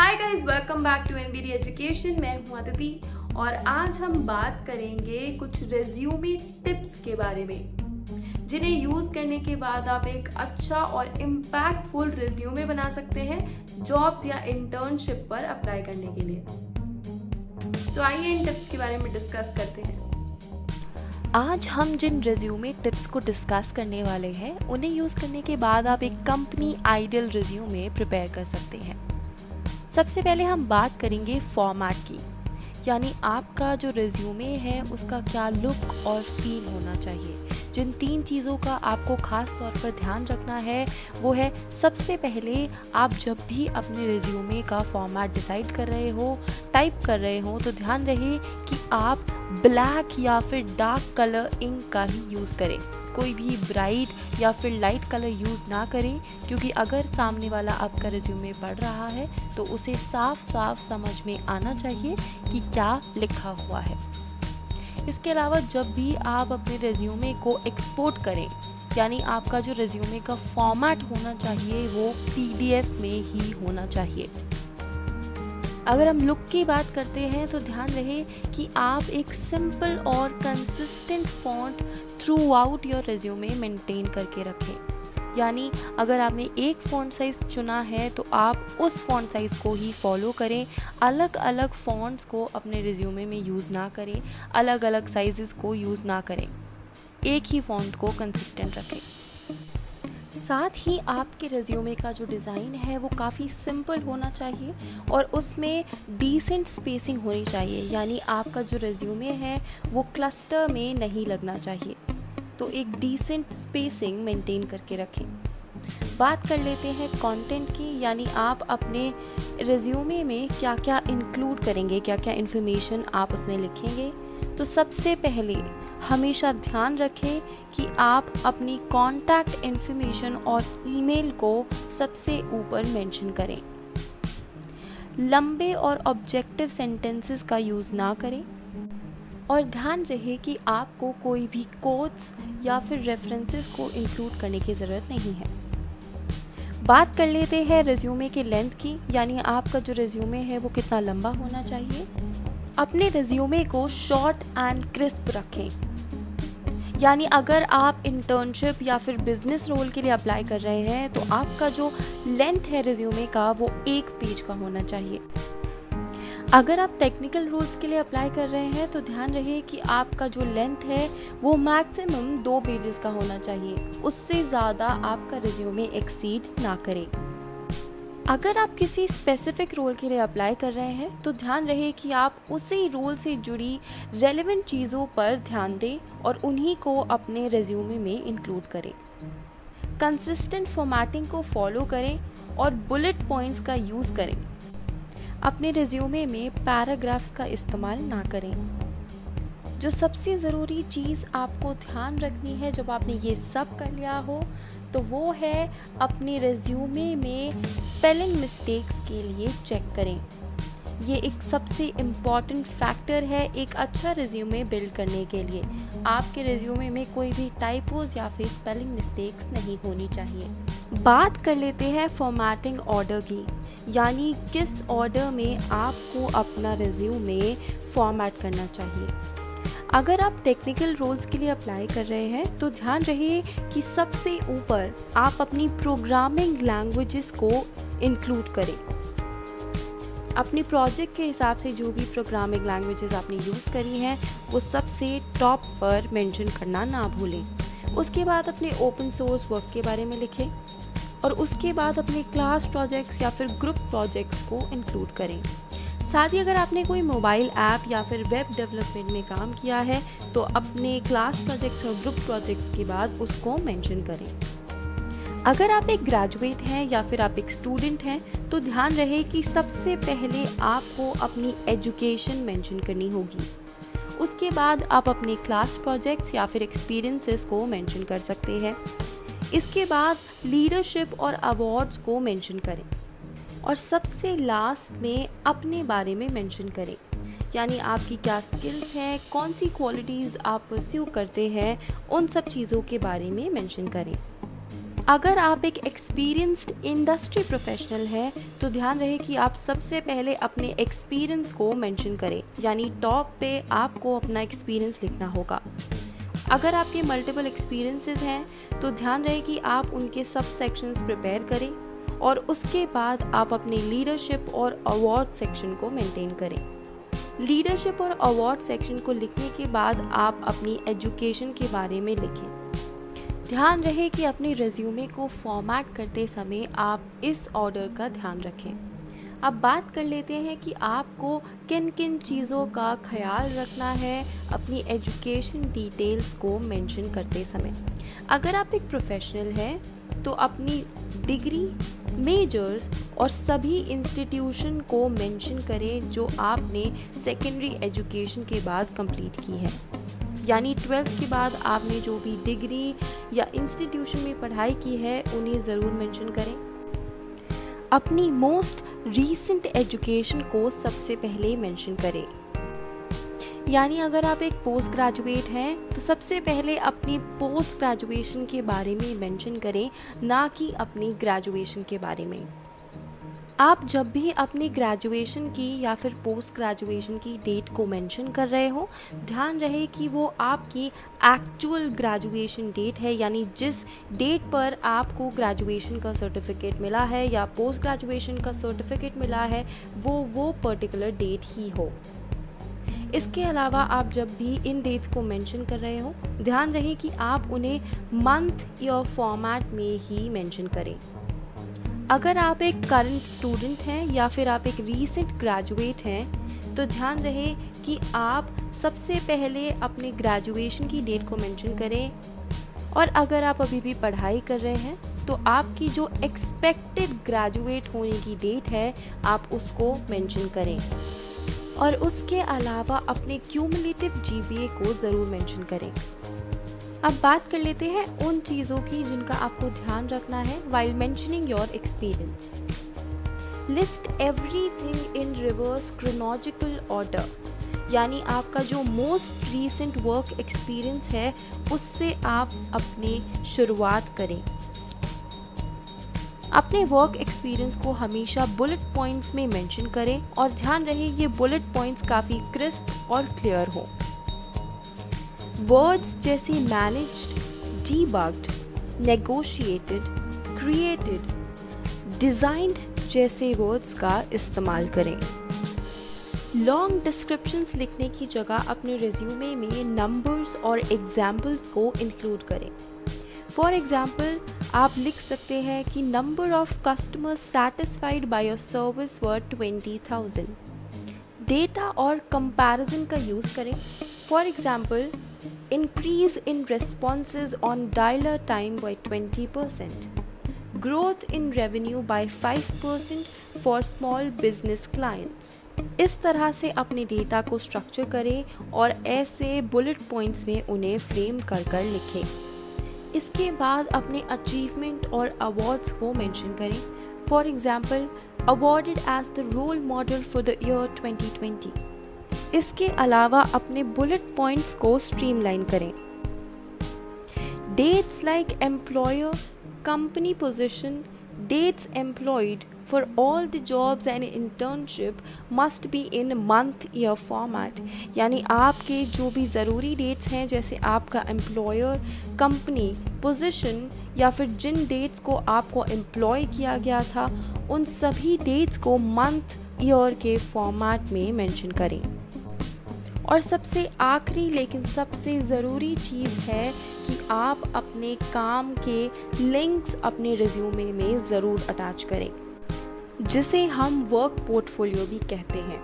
Hi guys, welcome back to NBD education. मैं हूं अदिति और आज हम बात करेंगे कुछ रेज्यूमे टिप्स के बारे में जिन्हें यूज करने के बाद आप एक अच्छा और इम्पैक्टफुल रेज्यूमे बना सकते हैं जॉब्स या इंटर्नशिप पर अप्लाई करने के लिए। तो आइए इन टिप्स के बारे में डिस्कस करते हैं। आज हम जिन रेज्यूमे टिप्स को डिस्कस करने वाले हैं उन्हें यूज़ करने के बाद आप एक कंपनी आइडियल रेज्यूमे प्रिपेयर कर सकते हैं। सबसे पहले हम बात करेंगे फॉर्मेट की, यानी आपका जो रेज्यूमे है उसका क्या लुक और फील होना चाहिए। जिन 3 चीज़ों का आपको खास तौर पर ध्यान रखना है वो है, सबसे पहले आप जब भी अपने रेज्यूमे का फॉर्मेट डिसाइड कर रहे हो, टाइप कर रहे हो, तो ध्यान रहे कि आप ब्लैक या फिर डार्क कलर इंक का ही यूज़ करें। कोई भी ब्राइट या फिर लाइट कलर यूज़ ना करें, क्योंकि अगर सामने वाला आपका रेज्यूमे पढ़ रहा है तो उसे साफ साफ समझ में आना चाहिए कि क्या लिखा हुआ है। इसके अलावा जब भी आप अपने रेज्यूमे को एक्सपोर्ट करें, यानी आपका जो रेज्यूमे का फॉर्मेट होना चाहिए वो PDF में ही होना चाहिए। अगर हम लुक की बात करते हैं तो ध्यान रहे कि आप एक सिंपल और consistent font through out your resume maintain करके रखें। यानी अगर आपने एक फॉन्ट साइज़ चुना है तो आप उस फॉन्ट साइज़ को ही फॉलो करें। अलग अलग फॉन्ट्स को अपने रेज्यूमे में यूज़ ना करें, अलग अलग साइज़ को यूज़ ना करें, एक ही फॉन्ट को कंसिस्टेंट रखें। साथ ही आपके रेज्यूमे का जो डिज़ाइन है वो काफ़ी सिंपल होना चाहिए और उसमें डिसेंट स्पेसिंग होनी चाहिए, यानी आपका जो रेज्यूमे है वो क्लस्टर में नहीं लगना चाहिए। तो एक डिसेंट स्पेसिंग मेंटेन करके रखें। बात कर लेते हैं कंटेंट की, यानी आप अपने रेज्यूमे में क्या क्या इंक्लूड करेंगे, क्या क्या इन्फॉर्मेशन आप उसमें लिखेंगे। तो सबसे पहले हमेशा ध्यान रखें कि आप अपनी कॉन्टैक्ट इन्फॉर्मेशन और ईमेल को सबसे ऊपर मेंशन करें। लंबे और ऑब्जेक्टिव सेंटेंसेस का यूज़ ना करें और ध्यान रहे कि आपको कोई भी कोट्स या फिर रेफरेंसेस को इंक्लूड करने की ज़रूरत नहीं है। बात कर लेते हैं रेज्यूमे की लेंथ की, यानी आपका जो रेज्यूमे है वो कितना लंबा होना चाहिए। अपने रेज्यूमे को शॉर्ट एंड क्रिस्प रखें, यानी अगर आप इंटर्नशिप या फिर बिजनेस रोल के लिए अप्लाई कर रहे हैं तो आपका जो लेंथ है रेज्यूमे का वो 1 पेज का होना चाहिए। अगर आप टेक्निकल रोल्स के लिए अप्लाई कर रहे हैं तो ध्यान रहे कि आपका जो लेंथ है वो मैक्सिमम 2 पेजेस का होना चाहिए, उससे ज़्यादा आपका रेज्यूमे एक्सीड ना करे। अगर आप किसी स्पेसिफिक रोल के लिए अप्लाई कर रहे हैं तो ध्यान रहे कि आप उसी रोल से जुड़ी रेलेवेंट चीज़ों पर ध्यान दें और उन्हीं को अपने रेज्यूमे में इंक्लूड करें। कंसिस्टेंट फॉर्मेटिंग को फॉलो करें और बुलेट पॉइंट्स का यूज़ करें। अपने रेज्यूमे में पैराग्राफ्स का इस्तेमाल ना करें। जो सबसे ज़रूरी चीज़ आपको ध्यान रखनी है जब आपने ये सब कर लिया हो तो वो है अपने रेज्यूमे में स्पेलिंग मिस्टेक्स के लिए चेक करें। ये एक सबसे इम्पॉर्टेंट फैक्टर है एक अच्छा रेज्यूमे बिल्ड करने के लिए। आपके रेज्यूमे में कोई भी टाइपोज या फिर स्पेलिंग मिस्टेक्स नहीं होनी चाहिए। बात कर लेते हैं फॉर्मेटिंग ऑर्डर की, यानी किस ऑर्डर में आपको अपना रेज्यूमे फॉर्मेट करना चाहिए। अगर आप टेक्निकल रोल्स के लिए अप्लाई कर रहे हैं तो ध्यान रहे कि सबसे ऊपर आप अपनी प्रोग्रामिंग लैंग्वेजेस को इंक्लूड करें। अपनी प्रोजेक्ट के हिसाब से जो भी प्रोग्रामिंग लैंग्वेजेस आपने यूज़ करी हैं वो सबसे टॉप पर मेंशन करना ना भूलें। उसके बाद अपने ओपन सोर्स वर्क के बारे में लिखें और उसके बाद अपने क्लास प्रोजेक्ट्स या फिर ग्रुप प्रोजेक्ट्स को इंक्लूड करें। साथ ही अगर आपने कोई मोबाइल ऐप या फिर वेब डेवलपमेंट में काम किया है तो अपने क्लास प्रोजेक्ट्स और ग्रुप प्रोजेक्ट्स के बाद उसको मेंशन करें। अगर आप एक ग्रेजुएट हैं या फिर आप एक स्टूडेंट हैं तो ध्यान रहे कि सबसे पहले आपको अपनी एजुकेशन मेंशन करनी होगी। उसके बाद आप अपने क्लास प्रोजेक्ट्स या फिर एक्सपीरियंसेस को मेंशन कर सकते हैं। इसके बाद लीडरशिप और अवार्ड्स को मेंशन करें और सबसे लास्ट में अपने बारे में मेंशन करें, यानी आपकी क्या स्किल्स हैं, कौन सी क्वालिटीज़ आप परस्यू करते हैं, उन सब चीज़ों के बारे में मेंशन करें। अगर आप एक एक्सपीरियंस्ड इंडस्ट्री प्रोफेशनल हैं तो ध्यान रहे कि आप सबसे पहले अपने एक्सपीरियंस को मेंशन करें, यानी टॉप पे आपको अपना एक्सपीरियंस लिखना होगा। अगर आपके मल्टीपल एक्सपीरियंसेस हैं तो ध्यान रहे कि आप उनके सब सेक्शंस प्रिपेयर करें और उसके बाद आप अपने लीडरशिप और अवार्ड सेक्शन को मेंटेन करें। लीडरशिप और अवार्ड सेक्शन को लिखने के बाद आप अपनी एजुकेशन के बारे में लिखें। ध्यान रहे कि अपने रिज्यूमे को फॉर्मेट करते समय आप इस ऑर्डर का ध्यान रखें। अब बात कर लेते हैं कि आपको किन किन चीज़ों का ख्याल रखना है अपनी एजुकेशन डिटेल्स को मेंशन करते समय। अगर आप एक प्रोफेशनल हैं तो अपनी डिग्री, मेजर्स और सभी इंस्टीट्यूशन को मेंशन करें जो आपने सेकेंडरी एजुकेशन के बाद कंप्लीट की है, यानी 12th के बाद आपने जो भी डिग्री या इंस्टीट्यूशन में पढ़ाई की है उन्हें ज़रूर मेंशन करें। अपनी मोस्ट रीसेंट एजुकेशन को सबसे पहले मेंशन करें, यानी अगर आप एक पोस्ट ग्रेजुएट हैं तो सबसे पहले अपनी पोस्ट ग्रेजुएशन के बारे में मेंशन करें, ना कि अपनी ग्रेजुएशन के बारे में। आप जब भी अपनी ग्रेजुएशन की या फिर पोस्ट ग्रेजुएशन की डेट को मेंशन कर रहे हो, ध्यान रहे कि वो आपकी एक्चुअल ग्रेजुएशन डेट है, यानी जिस डेट पर आपको ग्रेजुएशन का सर्टिफिकेट मिला है या पोस्ट ग्रेजुएशन का सर्टिफिकेट मिला है वो पर्टिकुलर डेट ही हो। इसके अलावा आप जब भी इन डेट्स को मेंशन कर रहे हो, ध्यान रहे कि आप उन्हें मंथ ईयर फॉर्मेट में ही मेंशन करें। अगर आप एक करंट स्टूडेंट हैं या फिर आप एक रीसेंट ग्रेजुएट हैं तो ध्यान रहे कि आप सबसे पहले अपने ग्रेजुएशन की डेट को मेंशन करें, और अगर आप अभी भी पढ़ाई कर रहे हैं तो आपकी जो एक्सपेक्टेड ग्रेजुएट होने की डेट है आप उसको मेंशन करें, और उसके अलावा अपने क्यूमुलेटिव जीपीए को ज़रूर मेंशन करें। अब बात कर लेते हैं उन चीज़ों की जिनका आपको ध्यान रखना है while mentioning your experience. List everything in reverse chronological order, यानी आपका जो मोस्ट रीसेंट वर्क एक्सपीरियंस है उससे आप अपनी शुरुआत करें। अपने वर्क एक्सपीरियंस को हमेशा बुलेट पॉइंट्स में मेंशन करें और ध्यान रहे ये बुलेट पॉइंट्स काफ़ी क्रिस्प और क्लियर हो। वर्ड्स जैसे मैनेज्ड, डीबग्ड, नेगोशिएटेड, क्रिएटेड, डिज़ाइंड जैसे वर्ड्स का इस्तेमाल करें। लॉन्ग डिस्क्रिप्शंस लिखने की जगह अपने रिज्यूमे में नंबर्स और एग्जाम्पल्स को इंक्लूड करें। फॉर एग्जाम्पल आप लिख सकते हैं कि number of customers satisfied by your service were 20,000। Data और कंपैरिजन का यूज़ करें। For example increase in responses on dialer time by 20%, growth in revenue by 5% for small business clients। इस तरह से अपने डेटा को स्ट्रक्चर करें और ऐसे बुलेट पॉइंट्स में उन्हें फ्रेम कर लिखें। इसके बाद अपने अचीवमेंट और अवार्ड्स को मेंशन करें। For example awarded as the role model for the year 2020। इसके अलावा अपने बुलेट पॉइंट्स को स्ट्रीमलाइन करें। Dates like employer, company position, dates employed for all the jobs and internship must be in month year format, यानी आपके जो भी ज़रूरी डेट्स हैं जैसे आपका एम्प्लॉयर, कंपनी, पोजीशन या फिर जिन डेट्स को आपको एम्प्लॉय किया गया था उन सभी डेट्स को मंथ ईयर के फॉर्मेट में मेंशन करें। और सबसे आखिरी लेकिन सबसे ज़रूरी चीज़ है कि आप अपने काम के लिंक्स अपने रिज्यूमे में ज़रूर अटैच करें, जिसे हम वर्क पोर्टफोलियो भी कहते हैं।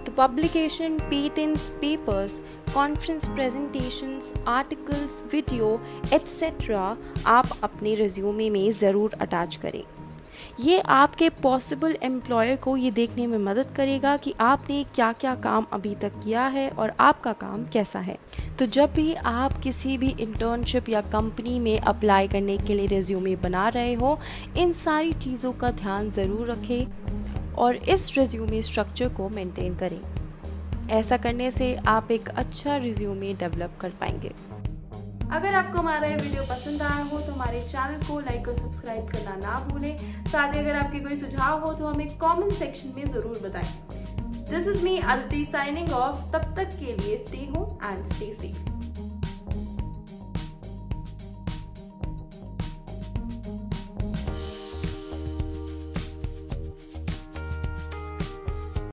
तो publication, patents, papers, conference presentations, articles, video etcetera आप अपने रिज्यूमे में ज़रूर अटैच करें। ये आपके पॉसिबल एम्प्लॉयर को ये देखने में मदद करेगा कि आपने क्या क्या काम अभी तक किया है और आपका काम कैसा है। तो जब भी आप किसी भी इंटर्नशिप या कंपनी में अप्लाई करने के लिए रिज्यूमे बना रहे हो, इन सारी चीज़ों का ध्यान ज़रूर रखें और इस रिज्यूमे स्ट्रक्चर को मेंटेन करें। ऐसा करने से आप एक अच्छा रिज्यूमे डेवलप कर पाएंगे। अगर आपको हमारा ये वीडियो पसंद आया हो तो हमारे चैनल को लाइक और सब्सक्राइब करना ना भूलें। साथ ही अगर आपके कोई सुझाव हो तो हमें कमेंट सेक्शन में जरूर बताएं। This is me Aditi signing off. तब तक के लिए stay home and stay safe.